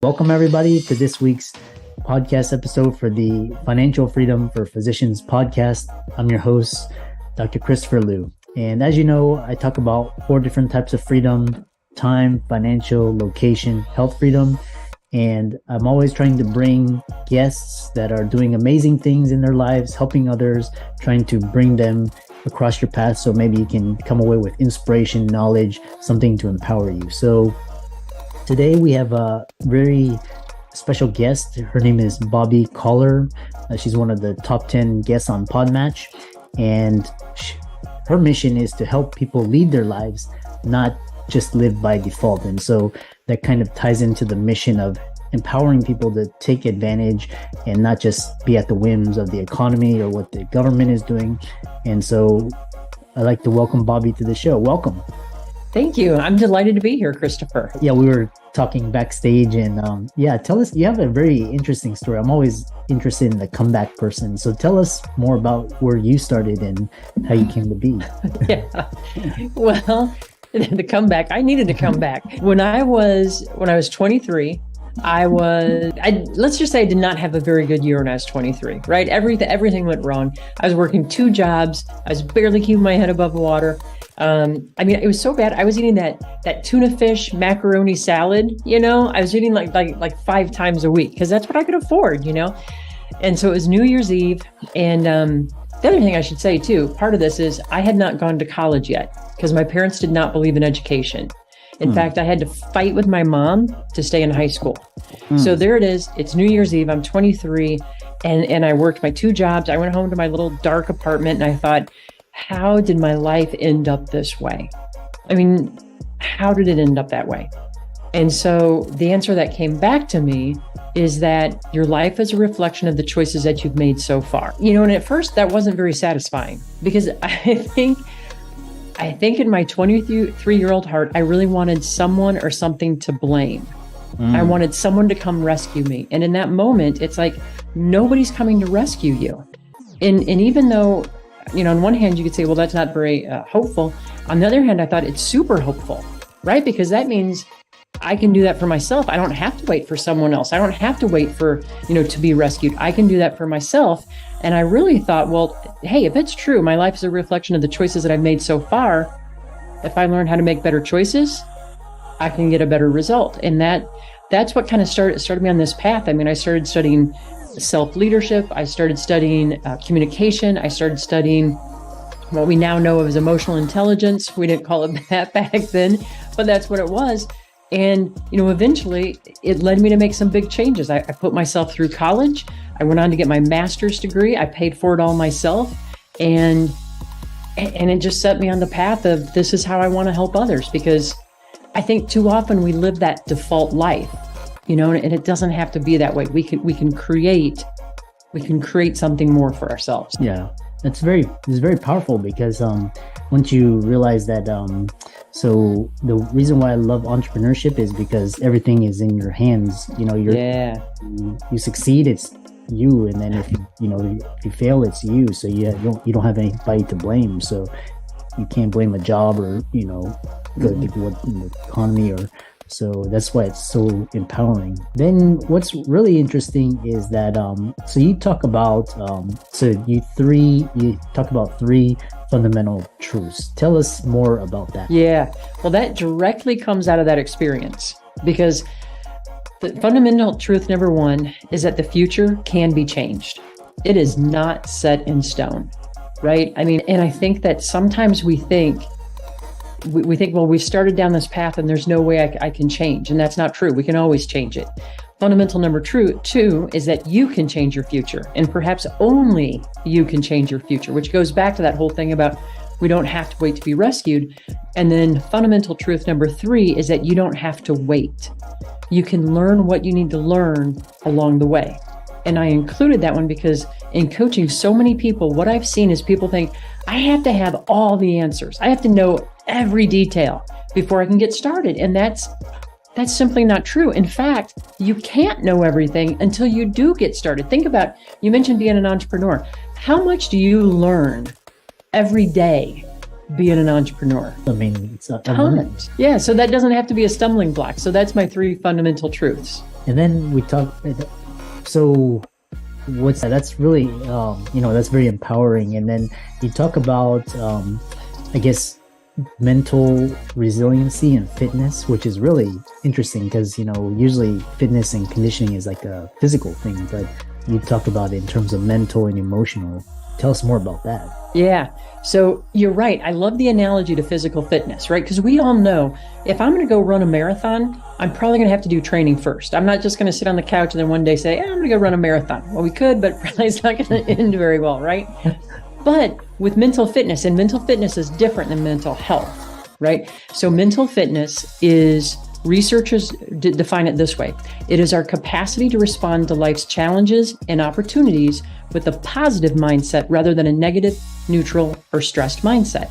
Welcome, everybody, to this week's podcast episode for the Financial Freedom for Physicians podcast. I'm your host, Dr. Christopher Liu. And as you know, I talk about 4 different types of freedom: time, financial, location, health freedom. And I'm always trying to bring guests that are doing amazing things in their lives, helping others, trying to bring them across your path so maybe you can come away with inspiration, knowledge, something to empower you. So today we have a very special guest. Her name is Bobbi Kahler. She's one of the top 10 guests on Podmatch. And her mission is to help people lead their lives, not just live by default. And so that kind of ties into the mission of empowering people to take advantage and not just be at the whims of the economy or what the government is doing. And so I'd like to welcome Bobbi to the show. Welcome. Thank you. I'm delighted to be here, Christopher. Yeah, we were talking backstage and tell us, you have a very interesting story. I'm always interested in the comeback person. So tell us more about where you started and how you came to be. Yeah. Well, the comeback, I needed to come back. When I was 23, let's just say I did not have a very good year when I was 23, right? Everything went wrong. I was working 2 jobs. I was barely keeping my head above water. It was so bad. I was eating that tuna fish macaroni salad, I was eating like 5 times a week because that's what I could afford, And so it was New Year's Eve. And the other thing I should say too, part of this is I had not gone to college yet because my parents did not believe in education. In fact, I had to fight with my mom to stay in high school. So there it is. It's New Year's Eve. I'm 23 and I worked my 2 jobs. I went home to my little dark apartment and I thought, how did my life end up this way? How did it end up that way? And so the answer that came back to me is that your life is a reflection of the choices that you've made so far. And at first that wasn't very satisfying because I think in my 23-year-old heart, I really wanted someone or something to blame. I wanted someone to come rescue me. And in that moment, it's like, nobody's coming to rescue you. And even though, on one hand, you could say, well, that's not very hopeful. On the other hand, I thought it's super hopeful, right? Because that means I can do that for myself. I don't have to wait for someone else. I don't have to wait for, to be rescued. I can do that for myself. And I really thought, well, hey, if it's true, my life is a reflection of the choices that I've made so far. If I learn how to make better choices, I can get a better result. And that's what kind of started me on this path. I started studying self-leadership. I started studying communication. I started studying what we now know of as emotional intelligence. We didn't call it that back then, but that's what it was. And, eventually it led me to make some big changes. I put myself through college. I went on to get my master's degree. I paid for it all myself. And it just set me on the path of this is how I want to help others, because I think too often we live that default life, and it doesn't have to be that way. We can create something more for ourselves. Yeah, it's very powerful because once you realize that, so the reason why I love entrepreneurship is because everything is in your hands. You succeed, it's you, and then if you fail, it's you. So you don't have anybody to blame. So you can't blame a job or the economy or. So that's why it's so empowering. Then what's really interesting is that so you talk about you talk about 3 fundamental truths. Tell us more about that. Yeah, well, that directly comes out of that experience, because the fundamental truth number 1 is that the future can be changed. It is not set in stone, right? And I think that sometimes we think, well, we started down this path and there's no way I can change. And that's not true. We can always change it. Fundamental number 2 is that you can change your future, and perhaps only you can change your future, which goes back to that whole thing about we don't have to wait to be rescued. And then fundamental truth number 3 is that you don't have to wait. You can learn what you need to learn along the way. And I included that one because in coaching so many people, what I've seen is people think, I have to have all the answers. I have to know every detail before I can get started. And that's simply not true. In fact, you can't know everything until you do get started. Think about, you mentioned being an entrepreneur. How much do you learn every day being an entrepreneur? I mean, it's a Tons. Yeah, so that doesn't have to be a stumbling block. So that's my 3 fundamental truths. And then we talk, so what's that? That's really, that's very empowering. And then you talk about, I guess, mental resiliency and fitness, which is really interesting because, usually fitness and conditioning is like a physical thing, but you talk about it in terms of mental and emotional. Tell us more about that. Yeah. So you're right. I love the analogy to physical fitness, right? Because we all know if I'm going to go run a marathon, I'm probably going to have to do training first. I'm not just going to sit on the couch and then one day say, I'm going to go run a marathon. Well, we could, but probably it's not going to end very well, right? But with mental fitness, and mental fitness is different than mental health, right? So mental fitness is, researchers define it this way. It is our capacity to respond to life's challenges and opportunities with a positive mindset rather than a negative, neutral, or stressed mindset.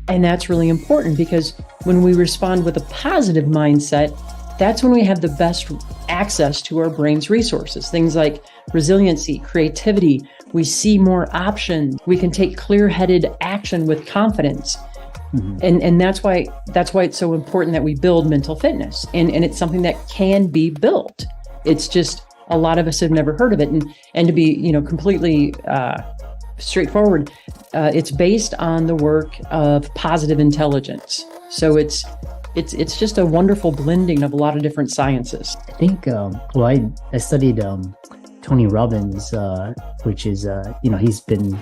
And that's really important because when we respond with a positive mindset, that's when we have the best access to our brain's resources. Things like resiliency, creativity, we see more options, we can take clear-headed action with confidence. Mm-hmm. And that's why it's so important that we build mental fitness. And it's something that can be built. It's just a lot of us have never heard of it. And to be, completely straightforward, it's based on the work of positive intelligence. So it's just a wonderful blending of a lot of different sciences. I think, I studied Tony Robbins, which is, he's been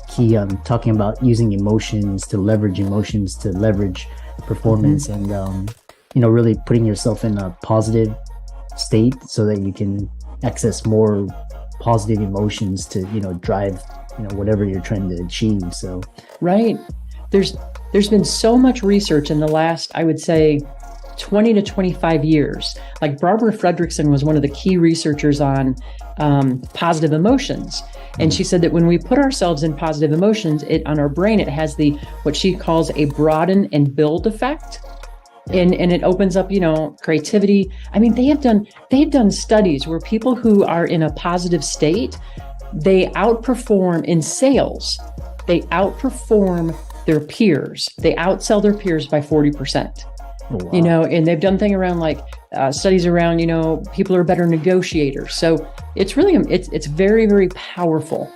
key on talking about using emotions to leverage performance. Mm-hmm. And, really putting yourself in a positive state so that you can access more positive emotions to, drive, whatever you're trying to achieve. So, right. There's been so much research in the last, I would say, 20 to 25 years. Like Barbara Fredrickson was one of the key researchers on positive emotions. And she said that when we put ourselves in positive emotions, on our brain, it has what she calls a broaden and build effect. And it opens up, creativity. I mean, they've done studies where people who are in a positive state, they outperform in sales. They outperform their peers. They outsell their peers by 40%. Oh, wow. And they've done things around studies around, people are better negotiators. So it's really, it's very, very powerful,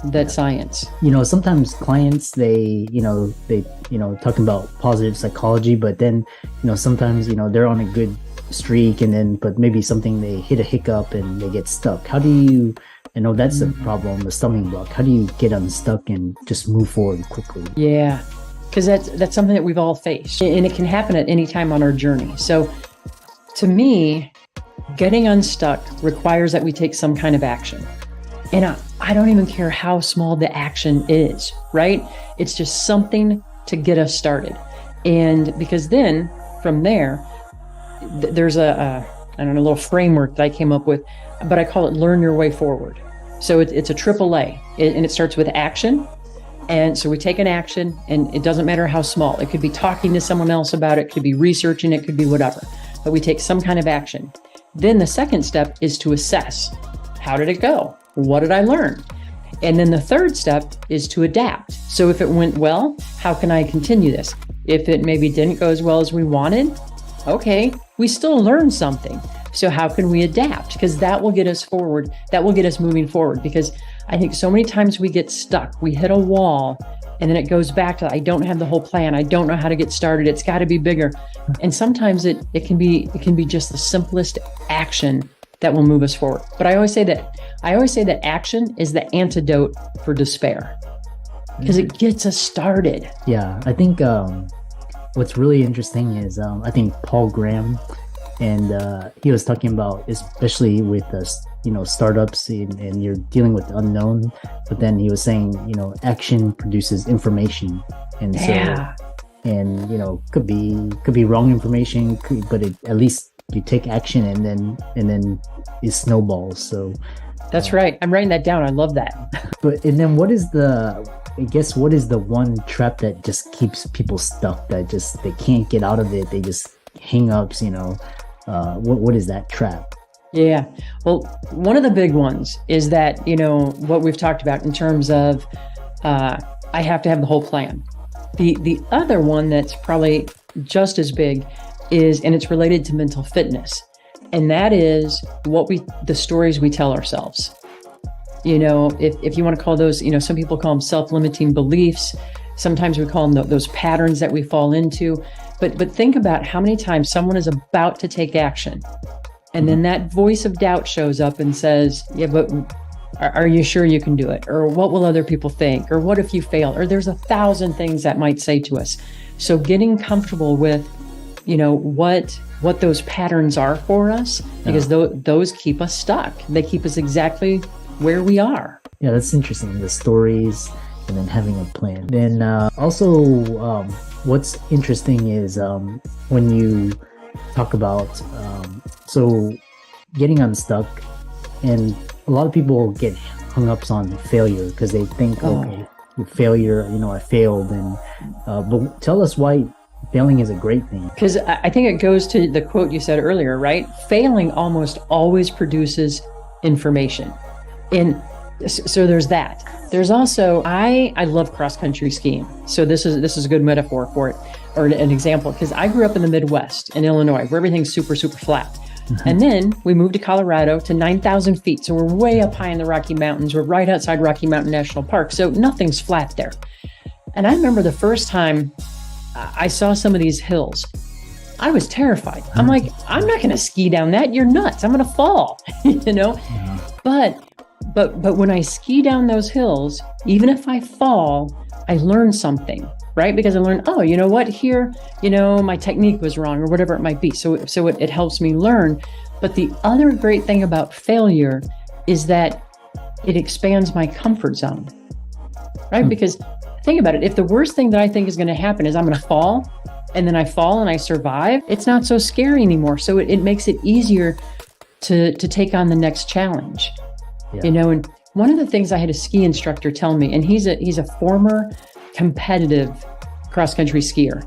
that science. Sometimes clients, they talking about positive psychology, but then, sometimes, they're on a good streak but maybe they hit a hiccup and they get stuck. How do you, that's a problem, a stumbling block. How do you get unstuck and just move forward quickly? Yeah. Because that's something that we've all faced, and it can happen at any time on our journey. So to me, getting unstuck requires that we take some kind of action. And I don't even care how small the action is, right? It's just something to get us started. And because then from there, there's a little framework that I came up with, but I call it learn your way forward. So it's a AAA, and it starts with action. And so we take an action, and it doesn't matter how small. It could be talking to someone else about it, could be researching, it could be whatever. But we take some kind of action. Then the second step is to assess. How did it go? What did I learn? And then the third step is to adapt. So if it went well, how can I continue this? If it maybe didn't go as well as we wanted, okay, we still learned something. So how can we adapt? Because that will get us forward. That will get us moving forward. Because I think so many times we get stuck. We hit a wall, and then it goes back to, I don't have the whole plan. I don't know how to get started. It's got to be bigger. And sometimes it can be just the simplest action that will move us forward. But I always say that action is the antidote for despair, because it gets us started. Yeah, I think what's really interesting is I think Paul Graham, and he was talking about, especially with startups, and you're dealing with the unknown, but then he was saying, action produces information. And yeah. So, and could be wrong information, but at least you take action, and then it snowballs. So that's right. I'm writing that down. I love that. And then what is the one trap that just keeps people stuck, that just, they can't get out of it? They just hang ups, what is that trap? Yeah. Well, one of the big ones is that, what we've talked about in terms of, I have to have the whole plan. The other one that's probably just as big is, and it's related to mental fitness, and that is the stories we tell ourselves. If you want to call those, some people call them self-limiting beliefs. Sometimes we call them those patterns that we fall into. But think about how many times someone is about to take action, and then that voice of doubt shows up and says, yeah, but are you sure you can do it? Or what will other people think? Or what if you fail? Or there's 1,000 things that might say to us. So getting comfortable with, what those patterns are for us, because those keep us stuck. They keep us exactly where we are. Yeah, that's interesting. The stories and then having a plan. Then also what's interesting is when you talk about so getting unstuck, and a lot of people get hung up on failure because they think, okay, failure, I failed. And but tell us why failing is a great thing. Because I think it goes to the quote you said earlier, right? Failing almost always produces information. And so there's that. There's also, I love cross-country skiing. So this is a good metaphor for it, or an example, because I grew up in the Midwest in Illinois, where everything's super, super flat. And then we moved to Colorado to 9,000 feet. So we're way up high in the Rocky Mountains. We're right outside Rocky Mountain National Park. So nothing's flat there. And I remember the first time I saw some of these hills, I was terrified. I'm like, I'm not going to ski down that. You're nuts. I'm going to fall, But when I ski down those hills, even if I fall, I learn something, right? Because I learned, oh, you know what, here, my technique was wrong or whatever it might be. So it helps me learn. But the other great thing about failure is that it expands my comfort zone, right? Because think about it. If the worst thing that I think is going to happen is I'm going to fall, and then I fall and I survive, it's not so scary anymore. So it makes it easier to take on the next challenge. Yeah. And one of the things I had a ski instructor tell me, and he's a former competitive cross-country skier.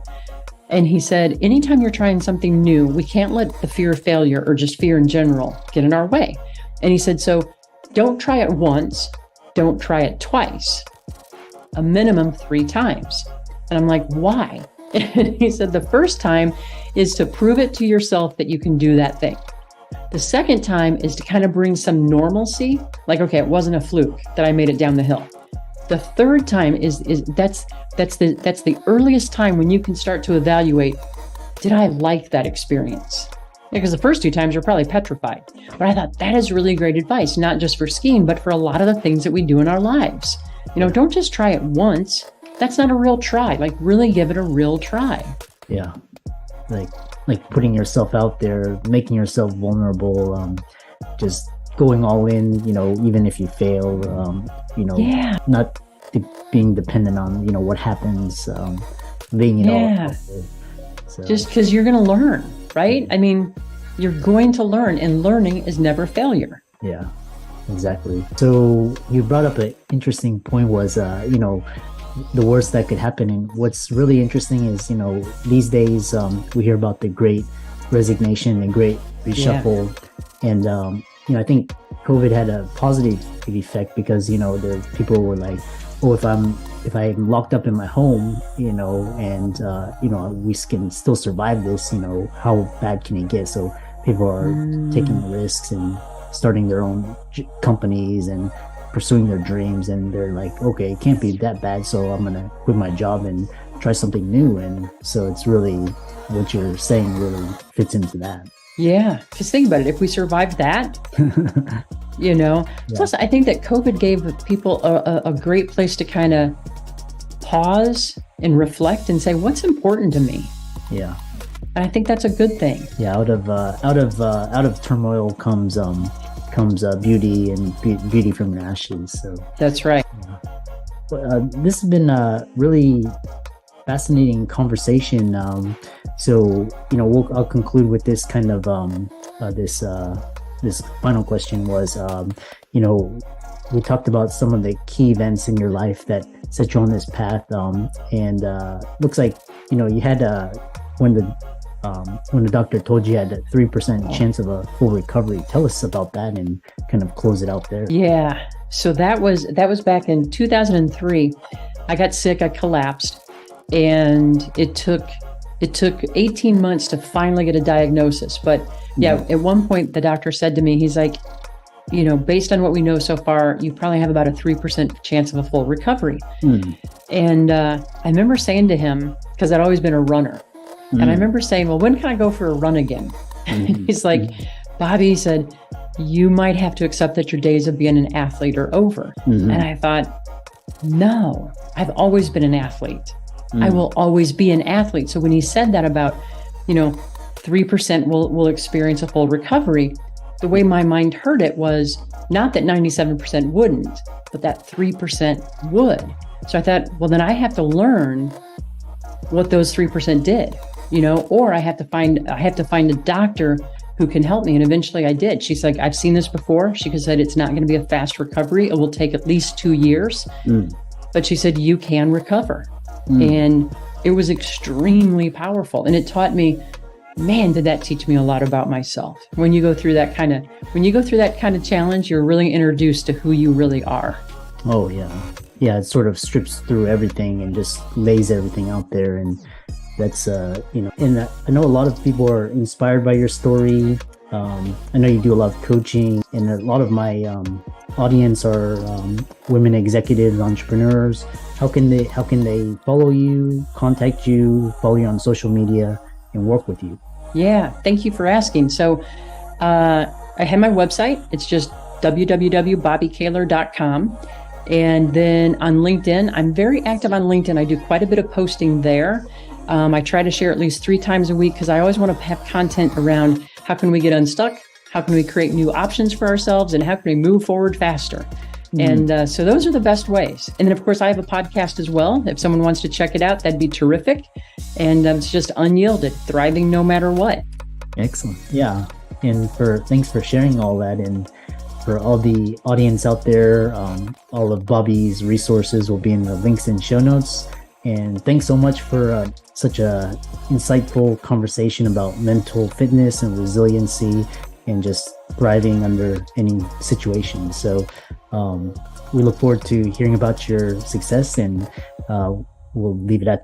And he said, anytime you're trying something new, we can't let the fear of failure or just fear in general get in our way. And he said, so don't try it once, don't try it twice, a minimum 3 times. And I'm like, why? And he said, the first time is to prove it to yourself that you can do that thing. The second time is to kind of bring some normalcy, like, okay, it wasn't a fluke that I made it down the hill. The third time is that's the earliest time when you can start to evaluate, did I like that experience? Because the first 2 times you're probably petrified. But I thought that is really great advice, not just for skiing, but for a lot of the things that we do in our lives. Don't just try it once. That's not a real try. Like, really give it a real try. Yeah. Like putting yourself out there, making yourself vulnerable, just going all in, even if you fail, not being dependent on, what happens, being, so. Just because you're going to learn, right? I mean, you're going to learn, and learning is never failure. Yeah, exactly. So you brought up an interesting point was, the worst that could happen. And what's really interesting is, these days we hear about the great resignation and great reshuffle. Yeah. And, I think COVID had a positive effect because, the people were like, oh, if I'm locked up in my home, and, we can still survive this, how bad can it get? So people are taking risks and starting their own companies and pursuing their dreams, and they're like, okay, it can't be that bad, so I'm gonna quit my job and try something new. And so it's really, what you're saying really fits into that. Yeah, because think about it, if we survived that, Yeah. Plus I think that COVID gave people a great place to kind of pause and reflect and say, what's important to me? Yeah. And I think that's a good thing. Yeah, out of turmoil comes beauty, and beauty from your ashes. So that's right. This has been a really fascinating conversation. I'll conclude with this kind of this final question was, we talked about some of the key events in your life that set you on this path, and looks like you had when the doctor told you had a 3% chance of a full recovery. Tell us about that and kind of close it out there. Yeah. So that was back in 2003. I got sick. I collapsed. And it took 18 months to finally get a diagnosis. But yeah, at one point the doctor said to me, he's like, based on what we know so far, you probably have about a 3% chance of a full recovery. And I remember saying to him, because I'd always been a runner, and I remember saying, well, when can I go for a run again? He's like, Bobbi, he said, you might have to accept that your days of being an athlete are over. And I thought, no, I've always been an athlete. I will always be an athlete. So when he said that about, 3% will experience a full recovery, the way my mind heard it was not that 97% wouldn't, but that 3% would. So I thought, well, then I have to learn what those 3% did, or I have to find a doctor who can help me. And eventually I did. She's like, I've seen this before. She said, it's not going to be a fast recovery. It will take at least 2 years. But she said, you can recover. And it was extremely powerful. And it taught me, man, did that teach me a lot about myself. When you go through that kind of challenge, you're really introduced to who you really are. Oh, yeah. Yeah, it sort of strips through everything and just lays everything out there. And that's, and I know a lot of people are inspired by your story. I know you do a lot of coaching, and a lot of my audience are women executives, entrepreneurs. How can they follow you, contact you, follow you on social media, and work with you? Yeah, thank you for asking. So I have my website. It's just www.bobbikahler.com. And then on LinkedIn, I'm very active on LinkedIn. I do quite a bit of posting there. I try to share at least 3 times a week because I always want to have content around how can we get unstuck, how can we create new options for ourselves, and how can we move forward faster. And so those are the best ways. And then, of course, I have a podcast as well. If someone wants to check it out, that'd be terrific. And it's just Unyielded, thriving no matter what. Excellent. Yeah. And thanks for sharing all that. And for all the audience out there, all of Bobbi's resources will be in the links and show notes. And thanks so much for such a insightful conversation about mental fitness and resiliency and just thriving under any situation. So we look forward to hearing about your success, and we'll leave it at that.